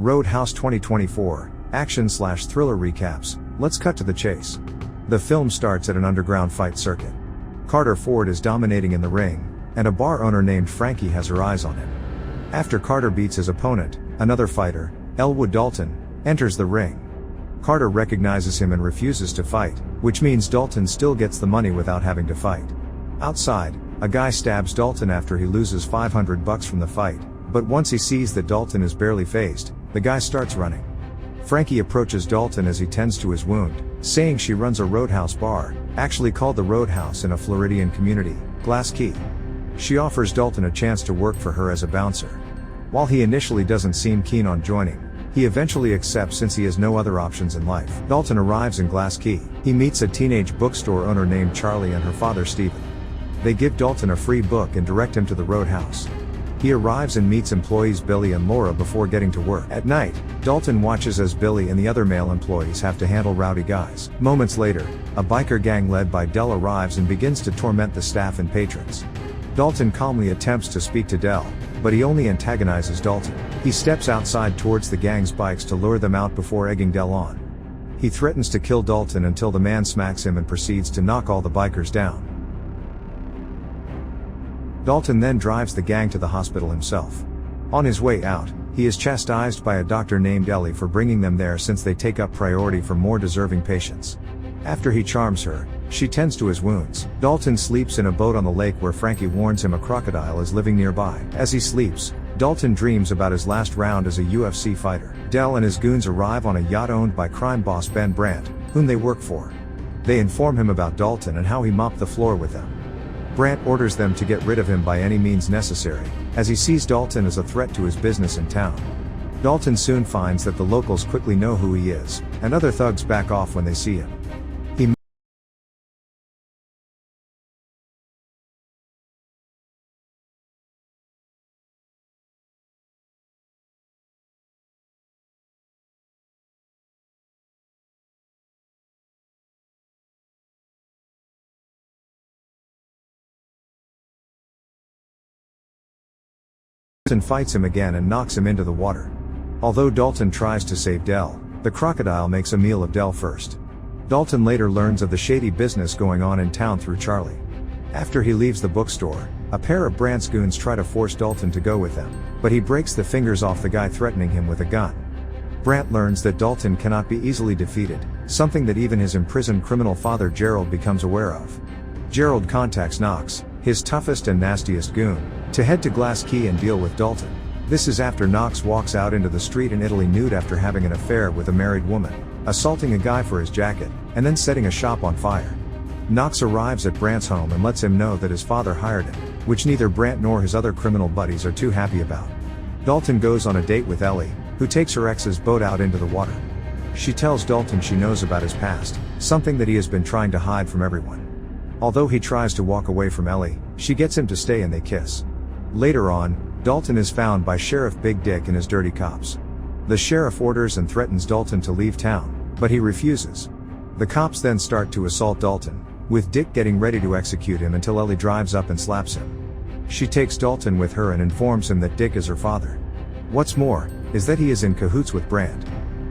Roadhouse 2024, action/thriller recaps. Let's cut to the chase. The film starts at an underground fight circuit. Carter Ford is dominating in the ring, and a bar owner named Frankie has her eyes on him. After Carter beats his opponent, another fighter, Elwood Dalton, enters the ring. Carter recognizes him and refuses to fight, which means Dalton still gets the money without having to fight. Outside, a guy stabs Dalton after he loses $500 from the fight, but once he sees that Dalton is barely phased, the guy starts running. Frankie approaches Dalton as he tends to his wound, saying she runs a roadhouse bar, actually called the Roadhouse in a Floridian community, Glass Key. She offers Dalton a chance to work for her as a bouncer. While he initially doesn't seem keen on joining, he eventually accepts since he has no other options in life. Dalton arrives in Glass Key. He meets a teenage bookstore owner named Charlie and her father Stephen. They give Dalton a free book and direct him to the Roadhouse. He arrives and meets employees Billy and Laura before getting to work. At night, Dalton watches as Billy and the other male employees have to handle rowdy guys. Moments later, a biker gang led by Del arrives and begins to torment the staff and patrons. Dalton calmly attempts to speak to Del, but he only antagonizes Dalton. He steps outside towards the gang's bikes to lure them out before egging Del on. He threatens to kill Dalton until the man smacks him and proceeds to knock all the bikers down. Dalton then drives the gang to the hospital himself. On his way out, he is chastised by a doctor named Ellie for bringing them there since they take up priority for more deserving patients. After he charms her, she tends to his wounds. Dalton sleeps in a boat on the lake where Frankie warns him a crocodile is living nearby. As he sleeps, Dalton dreams about his last round as a UFC fighter. Del and his goons arrive on a yacht owned by crime boss Ben Brandt, whom they work for. They inform him about Dalton and how he mopped the floor with them. Brandt orders them to get rid of him by any means necessary, as he sees Dalton as a threat to his business in town. Dalton soon finds that the locals quickly know who he is, and other thugs back off when they see him. Dalton fights him again and knocks him into the water. Although Dalton tries to save Del, the crocodile makes a meal of Del first. Dalton later learns of the shady business going on in town through Charlie. After he leaves the bookstore, a pair of Brandt's goons try to force Dalton to go with them, but he breaks the fingers off the guy threatening him with a gun. Brandt learns that Dalton cannot be easily defeated, something that even his imprisoned criminal father Gerald becomes aware of. Gerald contacts Knox, his toughest and nastiest goon, to head to Glass Key and deal with Dalton. This is after Knox walks out into the street in Italy nude after having an affair with a married woman, assaulting a guy for his jacket, and then setting a shop on fire. Knox arrives at Brandt's home and lets him know that his father hired him, which neither Brandt nor his other criminal buddies are too happy about. Dalton goes on a date with Ellie, who takes her ex's boat out into the water. She tells Dalton she knows about his past, something that he has been trying to hide from everyone. Although he tries to walk away from Ellie, she gets him to stay and they kiss. Later on, Dalton is found by Sheriff Big Dick and his dirty cops. The sheriff orders and threatens Dalton to leave town, but he refuses. The cops then start to assault Dalton, with Dick getting ready to execute him until Ellie drives up and slaps him. She takes Dalton with her and informs him that Dick is her father. What's more, is that he is in cahoots with Brandt.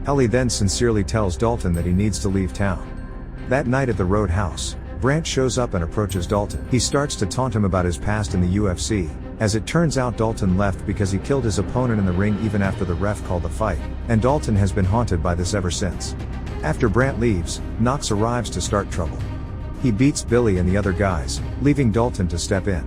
Ellie then sincerely tells Dalton that he needs to leave town. That night at the Roadhouse, Brandt shows up and approaches Dalton. He starts to taunt him about his past in the UFC. As it turns out, Dalton left because he killed his opponent in the ring even after the ref called the fight, and Dalton has been haunted by this ever since. After Brandt leaves, Knox arrives to start trouble. He beats Billy and the other guys, leaving Dalton to step in.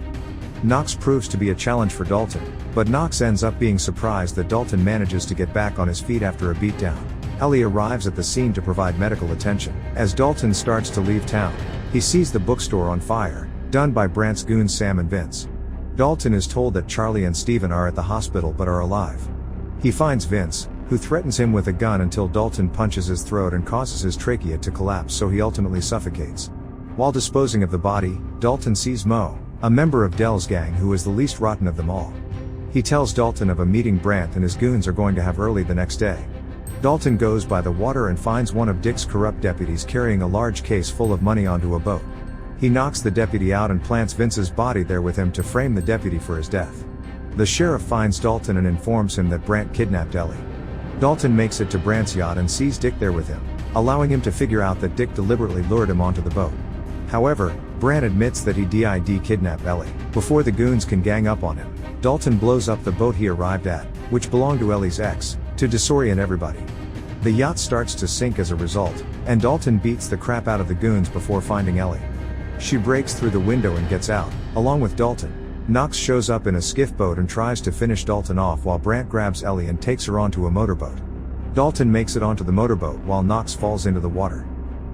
Knox proves to be a challenge for Dalton, but Knox ends up being surprised that Dalton manages to get back on his feet after a beatdown. Ellie arrives at the scene to provide medical attention. As Dalton starts to leave town, he sees the bookstore on fire, done by Brandt's goons Sam and Vince. Dalton is told that Charlie and Stephen are at the hospital but are alive. He finds Vince, who threatens him with a gun until Dalton punches his throat and causes his trachea to collapse, so he ultimately suffocates. While disposing of the body, Dalton sees Mo, a member of Del's gang who is the least rotten of them all. He tells Dalton of a meeting Brandt and his goons are going to have early the next day. Dalton goes by the water and finds one of Dick's corrupt deputies carrying a large case full of money onto a boat. He knocks the deputy out and plants Vince's body there with him to frame the deputy for his death. The sheriff finds Dalton and informs him that Brandt kidnapped Ellie. Dalton makes it to Brant's yacht and sees Dick there with him, allowing him to figure out that Dick deliberately lured him onto the boat. However, Brant admits that he did kidnap Ellie. Before the goons can gang up on him, Dalton blows up the boat he arrived at, which belonged to Ellie's ex, to disorient everybody. The yacht starts to sink as a result, and Dalton beats the crap out of the goons before finding Ellie. She breaks through the window and gets out, along with Dalton. Knox shows up in a skiff boat and tries to finish Dalton off while Brant grabs Ellie and takes her onto a motorboat. Dalton makes it onto the motorboat while Knox falls into the water.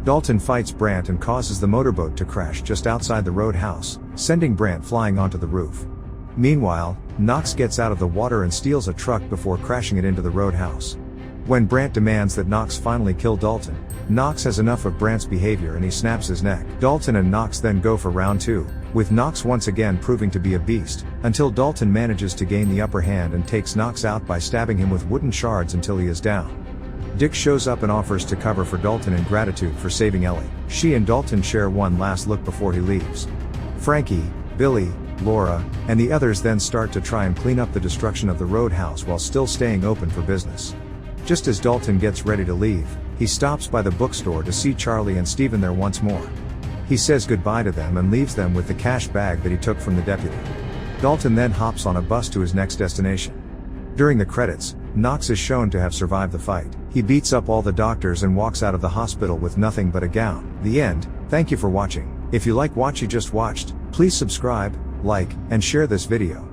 Dalton fights Brant and causes the motorboat to crash just outside the roadhouse, sending Brant flying onto the roof. Meanwhile, Knox gets out of the water and steals a truck before crashing it into the roadhouse. When Brant demands that Knox finally kill Dalton, Knox has enough of Brant's behavior and he snaps his neck. Dalton and Knox then go for round 2, with Knox once again proving to be a beast, until Dalton manages to gain the upper hand and takes Knox out by stabbing him with wooden shards until he is down. Dick shows up and offers to cover for Dalton in gratitude for saving Ellie. She and Dalton share one last look before he leaves. Frankie, Billy, Laura, and the others then start to try and clean up the destruction of the roadhouse while still staying open for business. Just as Dalton gets ready to leave, he stops by the bookstore to see Charlie and Steven there once more. He says goodbye to them and leaves them with the cash bag that he took from the deputy. Dalton then hops on a bus to his next destination. During the credits, Knox is shown to have survived the fight. He beats up all the doctors and walks out of the hospital with nothing but a gown. The end. Thank you for watching. If you like what you just watched, please subscribe, like, and share this video.